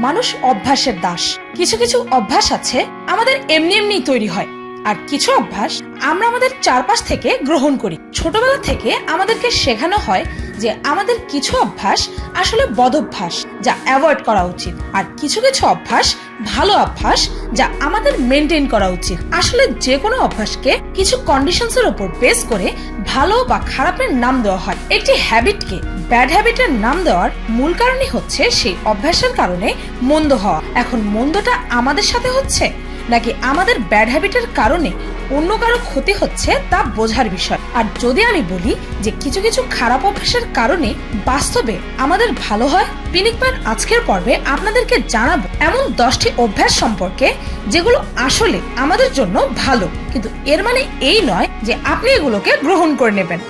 মানুষ অভ্যাসের দাস। কিছু কিছু অভ্যাস আছে আমাদের এমনি এমনি তৈরি হয়, আর কিছু অভ্যাস আমরা আমাদের চারপাশ থেকে গ্রহণ করি। ছোটবেলা থেকে আমাদেরকে শেখানো হয় যে আমাদের কিছু অভ্যাস আসলে বদঅভ্যাস, যা অ্যাভয়েড করা উচিত, আর কিছু কিছু অভ্যাস ভালো অভ্যাস, যা আমাদের মেনটেন করা উচিত। আসলে যে কোনো অভ্যাসকে কিছু কন্ডিশনসের উপর বেস করে ভালো বা খারাপের নাম দেওয়া হয়। একটি হ্যাবিটকে ব্যাড হ্যাবিটের নাম দেওয়ার মূল কারণই হচ্ছে সেই অভ্যাসের কারণে মন্দ হওয়া। এখন মন্দটা আমাদের সাথে হচ্ছে নাকি আমাদের ব্যাড হ্যাবিটের কারণে অন্য কারো ক্ষতি হচ্ছে তা বোঝার বিষয়। আর যদি আমি বলি যে কিছু কিছু খারাপ অভ্যাসের কারণে বাস্তবে আমাদের ভালো হয়, পিনিকবার আজকের পর্বে আপনাদেরকে জানাবো এমন 10টি অভ্যাস সম্পর্কে যেগুলো আসলে আমাদের জন্য ভালো, কিন্তু এর মানে এই নয় যে আপনি এগুলোকে গ্রহণ করে নেবেন।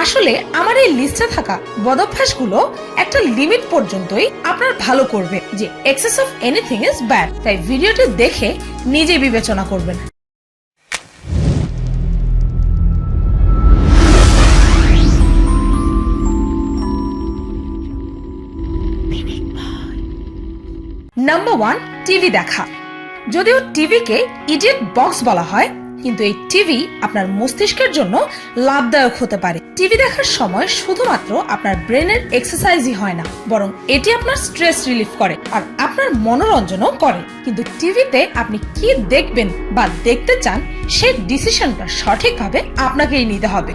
আসলে আমার এই লিস্টে থাকা বদঅভ্যাসগুলো একটা লিমিট পর্যন্তই আপনার ভালো করবে, যে access of anything is bad. তাই ভিডিওটি দেখে নিজে বিবেচনা করবেন। নাম্বার 1, টিভি দেখা। যদিও টিভিকে ইডিয়েট বক্স বলা হয়, কিন্তু এই টিভি আপনার মস্তিষ্কের জন্য লাভদায়ক হতে পারে। টিভি দেখার সময় শুধুমাত্র আপনার ব্রেনের এক্সারসাইজই হয় না, বরং এটি আপনার স্ট্রেস রিলিফ করে আর আপনার মনোরঞ্জনও করে। কিন্তু টিভিতে আপনি কি দেখবেন বা দেখতে চান সেই ডিসিশনটা সঠিকভাবে আপনাকেই নিতে হবে।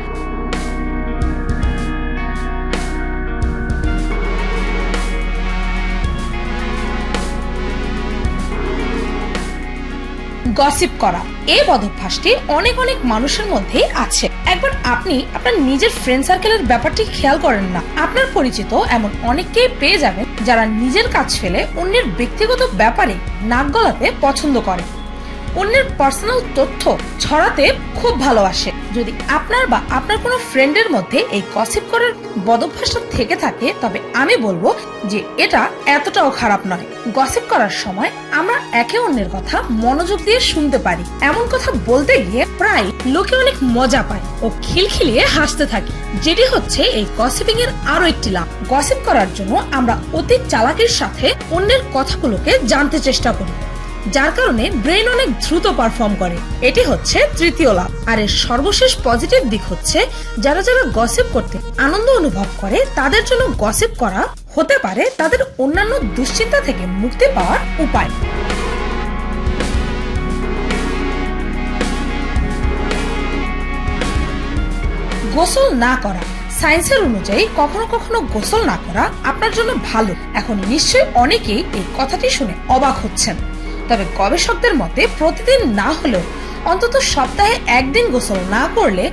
গসিপ করা, এই বদঅভ্যাসটি অনেক মানুষের মধ্যেই আছে। একবার আপনি আপনার নিজের ফ্রেন্ড সার্কেলের ব্যাপারটি খেয়াল করেন না, আপনার পরিচিত এমন অনেককেই পেয়ে যাবেন যারা নিজের কাজ ফেলে অন্যের ব্যক্তিগত ব্যাপারে নাক গলাতে পছন্দ করে, অন্যের পার্সোনাল তথ্য ছড়াতে খুব ভালোবাসে। যদি আপনার বা আপনার কোনো ফ্রেন্ডের মধ্যে এই গসিপ করার বদঅভ্যাসটা থেকে থাকে, তবে আমি বলবো যে এটা এতটাও খারাপ নয়। গসিপ করার সময় আমরা একে অন্যের কথা মনোযোগ দিয়ে শুনতে পারি। এমন কথা বলতে গিয়ে প্রায় লোকে অনেক মজা পায় ও খিলখিলিয়ে হাসতে থাকে, যেটি হচ্ছে এই গসিপিং এর আরো একটি লাভ। গসিপ করার জন্য আমরা অতি চালাকির সাথে অন্যের কথাগুলোকে জানতে চেষ্টা করি, যার কারণে ব্রেন অনেক দ্রুত পারফর্ম করে। এটি হচ্ছে তৃতীয় লাভ। আর এর সর্বশেষ পজিটিভ দিক হচ্ছে যারা গসিপ করতে আনন্দ অনুভব করে, তাদের জন্য গসিপ করা হতে পারে তাদের অন্যান্য দুশ্চিন্তা থেকে মুক্তি পাওয়ার উপায়। গোসল না করা, সায়েন্সের অনুযায়ী কখনো কখনো গোসল না করা আপনার জন্য ভালো। এখন নিশ্চয়ই অনেকেই এই কথাটি শুনে অবাক হচ্ছেন, তবে গবেষকদের মতে প্রতিদিন না হলেও অন্তত সপ্তাহে একদিন গোসল না করলে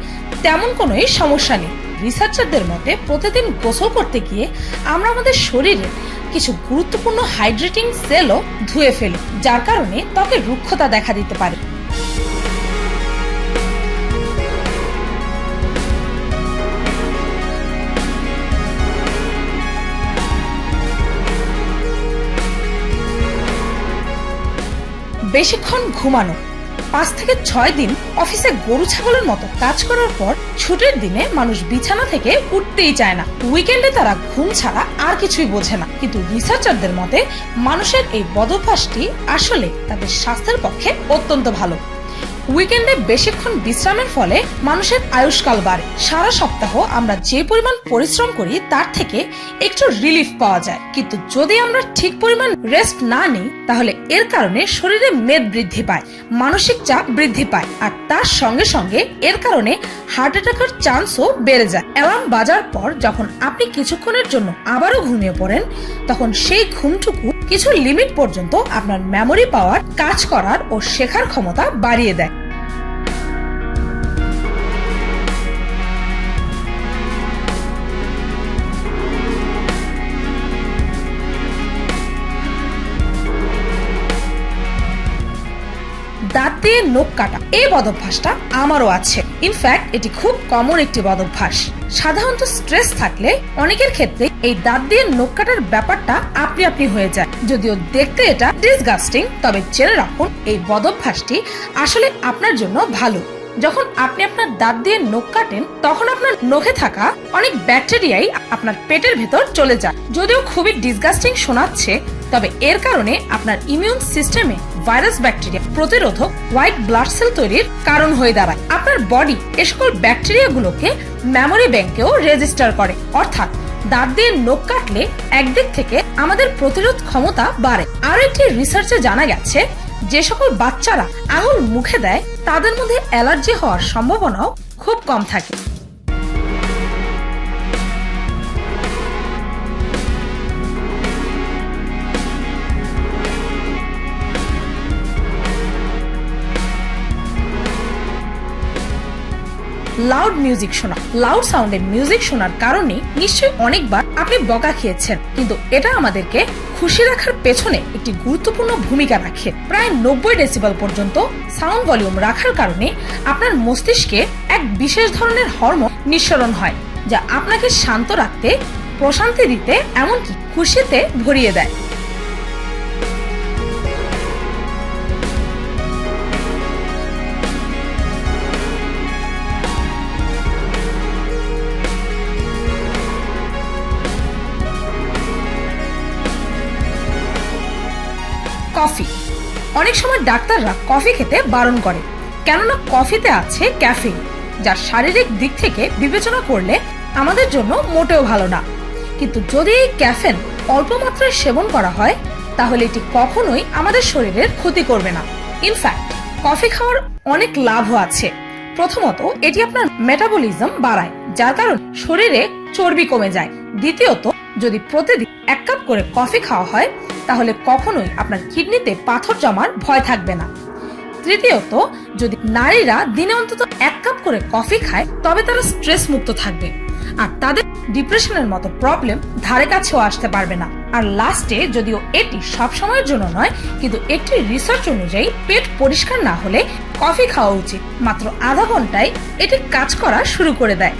তেমন কোনো সমস্যা নেই। রিসার্চারদের মতে প্রতিদিন গোসল করতে গিয়ে আমরা আমাদের শরীরে কিছু গুরুত্বপূর্ণ হাইড্রেটিং সেলও ধুয়ে ফেলি, যার কারণে ত্বকে রুক্ষতা দেখা দিতে পারে। বেশিক্ষণ ঘুমানো, 5 থেকে 6 দিন অফিসে গরু ছাগলের মতো কাজ করার পর ছুটির দিনে মানুষ বিছানা থেকে উঠতেই চায় না। উইকেন্ডে তারা ঘুম ছাড়া আর কিছুই বোঝে না। কিন্তু রিসার্চারদের মতে মানুষের এই বদঅভ্যাসটি আসলে তাদের স্বাস্থ্যের পক্ষে অত্যন্ত ভালো। উইকেন্ডে বেশিক্ষণ বিশ্রামের ফলে মানুষের আয়ুষ্কাল বাড়ে। সারা সপ্তাহ আমরা যে পরিমাণ পরিশ্রম করি তার থেকে একটু রিলিফ পাওয়া যায়, কিন্তু যদি আমরা ঠিক পরিমাণ রেস্ট না নিই তাহলে এর কারণে শরীরে মেদ বৃদ্ধি পায়, মানসিক চাপ বৃদ্ধি পায়, আর তার সঙ্গে সঙ্গে এর কারণে হার্ট অ্যাটাকের চান্সও বেড়ে যায়। অ্যালার্ম বাজার পর যখন আপনি কিছুক্ষণের জন্য আবারও ঘুমিয়ে পড়েন, তখন সেই ঘুমটুকু কিছু লিমিট পর্যন্ত আপনার মেমোরি পাওয়ার, কাজ করার ও শেখার ক্ষমতা বাড়িয়ে দেয়। দাঁত দিয়ে নখ কাটা, এই বদঅভ্যাসটা আমারও আছে। ইনফ্যাক্ট এটি খুব কমন একটি বদঅভ্যাস। সাধারণত স্ট্রেস থাকলে অনেকের ক্ষেত্রে এই দাঁত দিয়ে নখ কাটার ব্যাপারটা আপনি হয়ে যায়। যদিও দেখতে এটা ডিসগাস্টিং, তবে জেনে রাখুন এই বদঅভ্যাসটি আসলে আপনার জন্য ভালো। যখন আপনি আপনার দাঁত দিয়ে নখ কাটেন, তখন আপনার নখে থাকা অনেক ব্যাকটেরিয়াই আপনার পেটের ভেতর চলে যায়। যদিও খুবই ডিসগাস্টিং শোনাচ্ছে, তবে এর কারণে আপনার ইমিউন সিস্টেমে ভাইরাস ব্যাকটেরিয়া প্রতিরোধক হোয়াইট ব্লাড সেল তৈরির কারণ হয়ে দাঁড়ায়। আপনার বডি এ সকল ব্যাকটেরিয়াগুলোকে মেমোরি ব্যাংকেও রেজিস্টার করে, অর্থাৎ দাঁত দিয়ে নখ কাটলে একদিক থেকে আমাদের প্রতিরোধ ক্ষমতা বাড়ে। আর একটি রিসার্চে জানা গেছে যে সকল বাচ্চারা আঙুল মুখে দেয় তাদের মধ্যে অ্যালার্জি হওয়ার সম্ভাবনাও খুব কম থাকে। লাউড মিউজিক শোনা। লাউড সাউন্ডে মিউজিক শোনার কারণে নিশ্চয়ই অনেকবার আপনি বকা খেয়েছেন, কিন্তু এটা আমাদেরকে খুশি রাখার পেছনে একটি গুরুত্বপূর্ণ ভূমিকা রাখে। প্রায় 90 ডেসিবেল পর্যন্ত সাউন্ড ভলিউম রাখার কারণে আপনার মস্তিষ্কে এক বিশেষ ধরনের হরমোন নিঃসরণ হয়, যা আপনাকে শান্ত রাখতে, প্রশান্তি দিতে, এমনকি খুশিতে ভরিয়ে দেয়। কফি। অনেক সময় ডাক্তাররা কফি খেতে বারণ করে, কেননা কফিতে আছে ক্যাফিন, যা শারীরিক দিক থেকে বিবেচনা করলে আমাদের জন্য মোটেও ভালো না। কিন্তু যদি এই ক্যাফিন অল্প মাত্রায় সেবন করা হয় তাহলে এটি কখনোই আমাদের শরীরের ক্ষতি করবে না। ইনফ্যাক্ট কফি খাওয়ার অনেক লাভও আছে। প্রথমত, এটি আপনার মেটাবলিজম বাড়ায়, যার কারণে শরীরে চর্বি কমে যায়। দ্বিতীয়ত, যদি প্রতিদিন 1 কাপ করে কফি খাওয়া হয় তাহলে কখনোই আপনার কিডনিতে পাথর জমার ভয় থাকবে না। তৃতীয়ত, যদি নারীরা দিনে অন্তত 1 কাপ করে কফি খায় তবে তারা স্ট্রেস মুক্ত থাকবে আর তাদের ডিপ্রেশনের মতো প্রবলেম ধারে কাছেও আসতে পারবে না। আর লাস্টে, যদিও এটি সব সময়ের জন্য নয়, কিন্তু একটি রিসার্চ অনুযায়ী পেট পরিষ্কার না হলে কফি খাওয়া উচিত। মাত্র আধা ঘন্টায় এটি কাজ করা শুরু করে দেয়।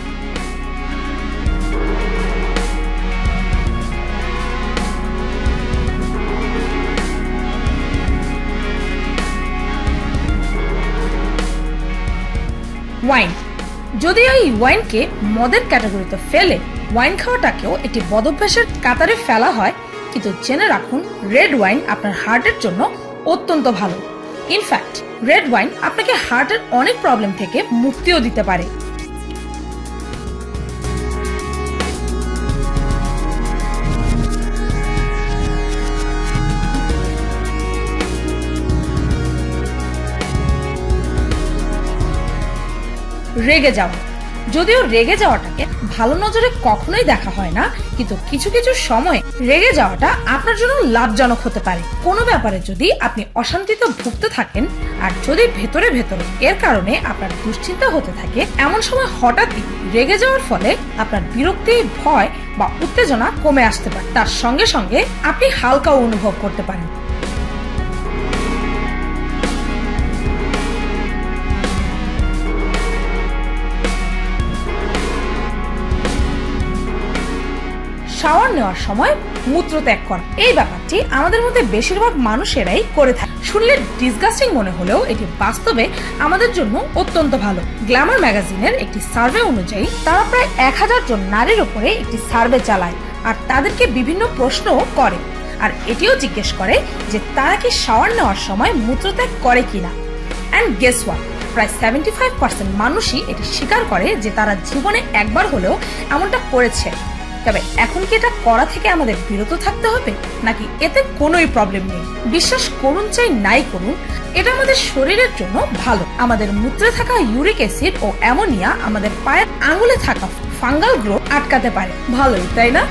ওয়াইন। যদিও এই ওয়াইনকে মদের ক্যাটাগরিতে ফেলে ওয়াইন খাওয়াটাকেও একটি বদভ্যাসের কাতারে ফেলা হয়, কিন্তু জেনে রাখুন রেড ওয়াইন আপনার হার্টের জন্য অত্যন্ত ভালো। ইনফ্যাক্ট রেড ওয়াইন আপনাকে হার্টের অনেক প্রবলেম থেকে মুক্তিও দিতে পারে। রেগে যাওয়া। যদিও রেগে যাওয়াটাকে ভালো নজরে কখনোই দেখা হয় না, কিন্তু কিছু কিছু সময় রেগে যাওয়াটা আপনার জন্য লাভজনক হতে পারে। কোনো ব্যাপারে যদি আপনি অশান্তিতে ভুগতে থাকেন আর যদি ভেতরে ভেতরে এর কারণে আপনার দুশ্চিন্তা হতে থাকে, এমন সময় হঠাৎই রেগে যাওয়ার ফলে আপনার বিরক্তি, ভয় বা উত্তেজনা কমে আসতে পারে। তার সঙ্গে সঙ্গে আপনি হালকাও অনুভব করতে পারেন। শাওয়ার নেওয়ার সময় মূত্রত্যাগ করা। এই ব্যাপারটি আমাদের মধ্যে বেশিরভাগ মানুষেরাই করে থাকে। শুনলে ডিসগাস্টিং মনে হলেও এটি বাস্তবে আমাদের জন্য অত্যন্ত ভালো। গ্ল্যামার ম্যাগাজিনের একটি সার্ভে অনুযায়ী তারা প্রায় 1000 জন নারীর উপরে একটি সার্ভে চালায় আর তাদেরকে বিভিন্ন প্রশ্নও করে, আর এটিও জিজ্ঞেস করে যে তারা কি শাওয়ার নেওয়ার সময় মূত্রত্যাগ করে কিনা। অ্যান্ড গেস হোয়াট, প্রায় 75% মানুষই এটি স্বীকার করে যে তারা জীবনে একবার হলেও এমনটা করেছে। তবে এখন কি এটা করা থেকে আমাদের বিরত থাকতে হবে, নাকি এতে কোনোই প্রবলেম নেই? বিশ্বাস করুন চাই নাই করুন, এটা আমাদের শরীরের জন্য ভালো। আমাদের মূত্রে থাকা ইউরিক অ্যাসিড ও অ্যামোনিয়া আমাদের পায়ের আঙুলে থাকা ফাঙ্গাল গ্রোথ আটকাতে পারে। ভালোই, তাই না?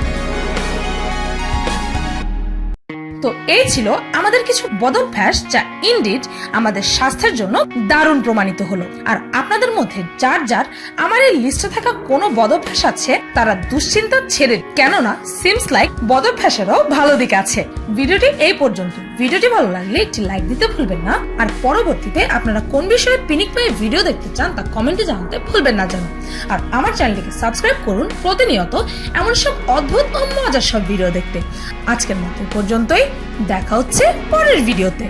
তো এই ছিল আমাদের কিছু বদভ্যাস যা ইনডিড আমাদের স্বাস্থ্যের জন্য দারুণ প্রমাণিত হলো। আর আপনাদের মধ্যে যার যার আমার এই লিস্টে থাকা কোনো বদভ্যাস আছে তারা দুশ্চিন্তা ছেড়ে, কেননা সিমস লাইক বদভ্যাসেরও ভালো দিক আছে। ভিডিওটি এই পর্যন্ত। ভিডিওটি ভালো লাগলে একটি লাইক দিতে ভুলবেন না, আর পরবর্তীতে আপনারা কোন বিষয়ে পিনিক পেয়ে ভিডিও দেখতে চান তা কমেন্টে জানাতে ভুলবেন না যেন। আর আমার চ্যানেলটিকে সাবস্ক্রাইব করুন প্রতিনিয়ত এমন সব অদ্ভুত ও মজার সব ভিডিও দেখতে। আজকের মতো পর্যন্তই, দেখা হচ্ছে পরের ভিডিওতে।